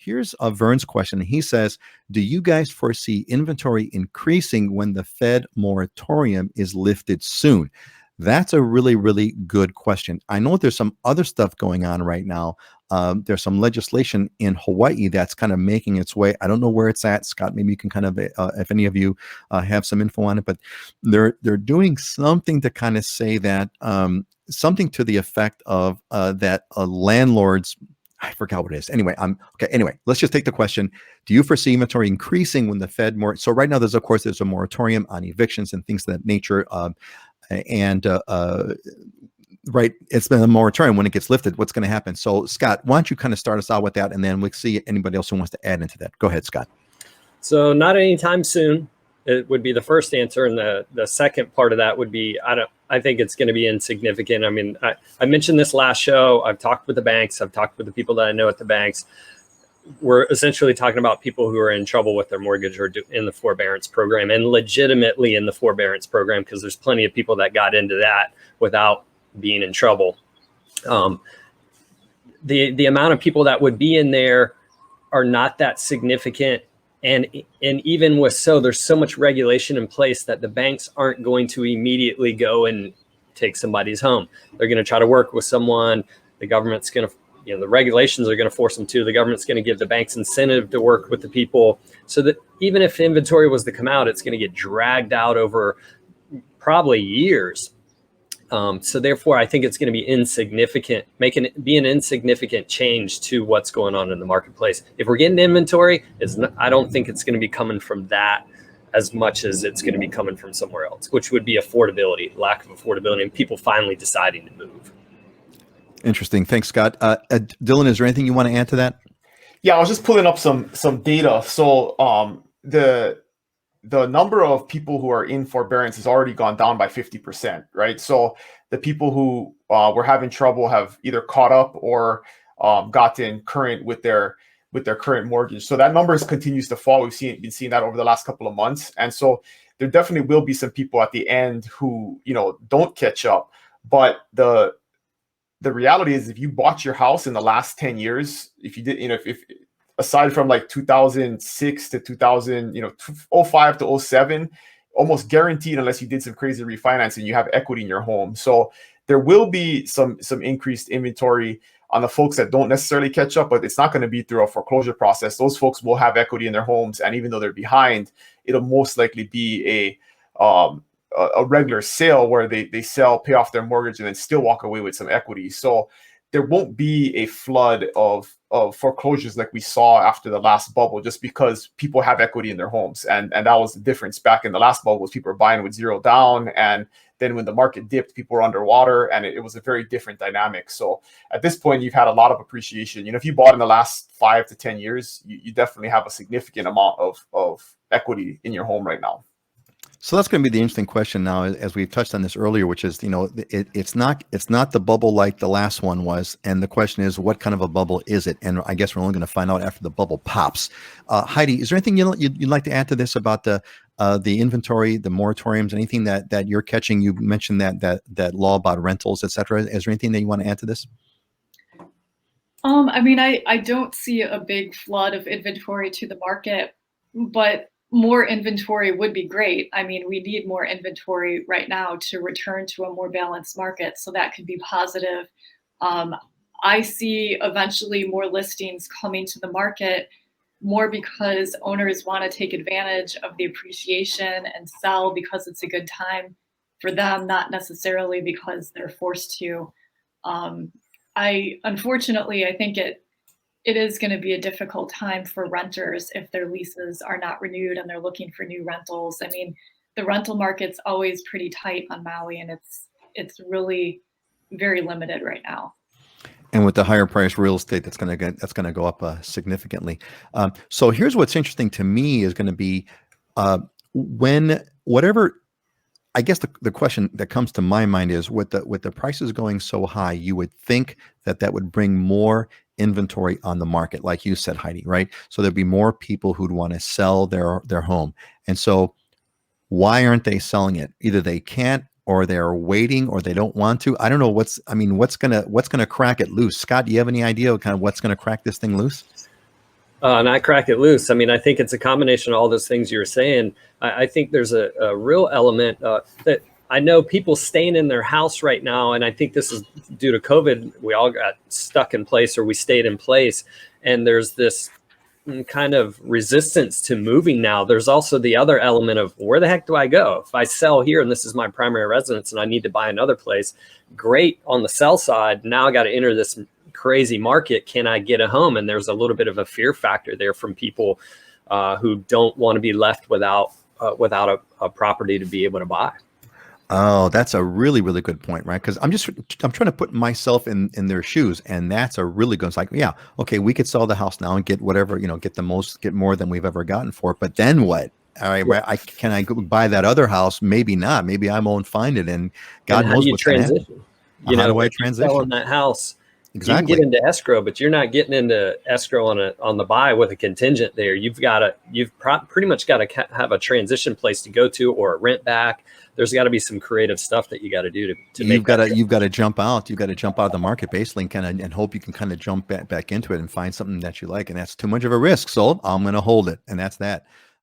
here's Vern's question. He says, do you guys foresee inventory increasing when the Fed moratorium is lifted soon? That's a really, really good question. I know there's some other stuff going on right now. There's some legislation in Hawaii that's kind of making its way. I don't know where it's at, Scott. Maybe you can kind of, if any of you have some info on it, but they're doing something to kind of say that something to the effect of that landlords. I forgot what it is. Anyway, okay. Anyway, let's just take the question. Do you foresee inventory increasing when the Fed so right now there's a moratorium on evictions and things of that nature. Right, it's been a moratorium. When it gets lifted, what's going to happen? So, Scott, why don't you kind of start us out with that, and then we'll see anybody else who wants to add into that. Go ahead, Scott. So, not anytime soon. It would be the first answer, and the second part of that would be I think it's going to be insignificant. I mean, I mentioned this last show. I've talked with the banks. I've talked with the people that I know at the banks. We're essentially talking about people who are in trouble with their mortgage or in the forbearance program, and legitimately in the forbearance program, because there's plenty of people that got into that without being in trouble. The amount of people that would be in there are not that significant. And even with there's so much regulation in place that the banks aren't going to immediately go and take somebody's home. They're going to try to work with someone. The government's going to, the regulations are going to force them to. The government's going to give the banks incentive to work with the people, so that even if inventory was to come out, it's going to get dragged out over probably years. So therefore, I think it's going to be insignificant, be an insignificant change to what's going on in the marketplace. If we're getting inventory, I don't think it's going to be coming from that as much as it's going to be coming from somewhere else, which would be affordability, lack of affordability, and people finally deciding to move. Interesting. Thanks, Scott. Dylan, is there anything you want to add to that? Yeah, I was just pulling up some data. So the number of people who are in forbearance has already gone down by 50%, right? So the people who were having trouble have either caught up or gotten current with their current mortgage. So that number continues to fall. We've been seeing that over the last couple of months. And so there definitely will be some people at the end who, don't catch up. But the reality is, if you bought your house in the last 10 years, if you did, if aside from like 2006 to 05 to 07, almost guaranteed, unless you did some crazy refinancing, you have equity in your home. So there will be some increased inventory on the folks that don't necessarily catch up, but it's not going to be through a foreclosure process. Those folks will have equity in their homes, and even though they're behind, it'll most likely be a regular sale where they sell, pay off their mortgage, and then still walk away with some equity. So there won't be a flood of foreclosures like we saw after the last bubble, just because people have equity in their homes. And that was the difference back in the last bubble, was people were buying with zero down. And then when the market dipped, people were underwater, and it was a very different dynamic. So at this point, you've had a lot of appreciation. If you bought in the last 5 to 10 years, you definitely have a significant amount of equity in your home right now. So that's going to be the interesting question now, as we've touched on this earlier, which is, it's not the bubble like the last one was. And the question is, what kind of a bubble is it? And I guess we're only going to find out after the bubble pops. Heidi, is there anything you'd like to add to this about the inventory, the moratoriums, anything that you're catching? You mentioned that law about rentals, et cetera. Is there anything that you want to add to this? I don't see a big flood of inventory to the market, but more inventory would be great. We need more inventory right now to return to a more balanced market, so that could be positive. I see eventually more listings coming to the market, more because owners want to take advantage of the appreciation and sell because it's a good time for them, not necessarily because they're forced to. Unfortunately, I think it is going to be a difficult time for renters if their leases are not renewed and they're looking for new rentals. The rental market's always pretty tight on Maui, and it's really very limited right now. And with the higher price real estate, that's going to go up significantly. So here's what's interesting to me is going to be I guess the question that comes to my mind is, with the prices going so high, you would think that would bring more inventory on the market, like you said, Heidi, right? So there'd be more people who'd want to sell their home. And so why aren't they selling it? Either they can't, or they're waiting, or they don't want to. I don't know what's gonna crack it loose. Scott, do you have any idea kind of what's gonna crack this thing loose? And I crack it loose. I mean, I think it's a combination of all those things you were saying. I think there's a real element that I know people staying in their house right now, and I think this is due to COVID. We all got stuck in place, or we stayed in place, and there's this kind of resistance to moving now. There's also the other element of where the heck do I go? If I sell here and this is my primary residence and I need to buy another place, great on the sell side. Now I got to enter this crazy market. Can I get a home? And there's a little bit of a fear factor there from people who don't want to be left without a property to be able to buy. Oh, that's a really, really good point, right? Because I'm trying to put myself in their shoes, and that's a really good. It's like, yeah, okay, we could sell the house now and get whatever, get more than we've ever gotten for it. But then what? All right, Yeah. can I go buy that other house? Maybe not. Maybe I won't find it, and God And how knows do you what's going to happen. transition? How do I if you're transition? selling that house, Exactly. you can get into escrow, but you're not getting into escrow on the buy with a contingent there. You've pretty much got to have a transition place to go to, or a rent back. There's got to be some creative stuff that you got to do to make You've got to jump out. You've got to jump out of the market basically, and hope you can kind of jump back into it and find something that you like. And that's too much of a risk. So I'm going to hold it, and that's that.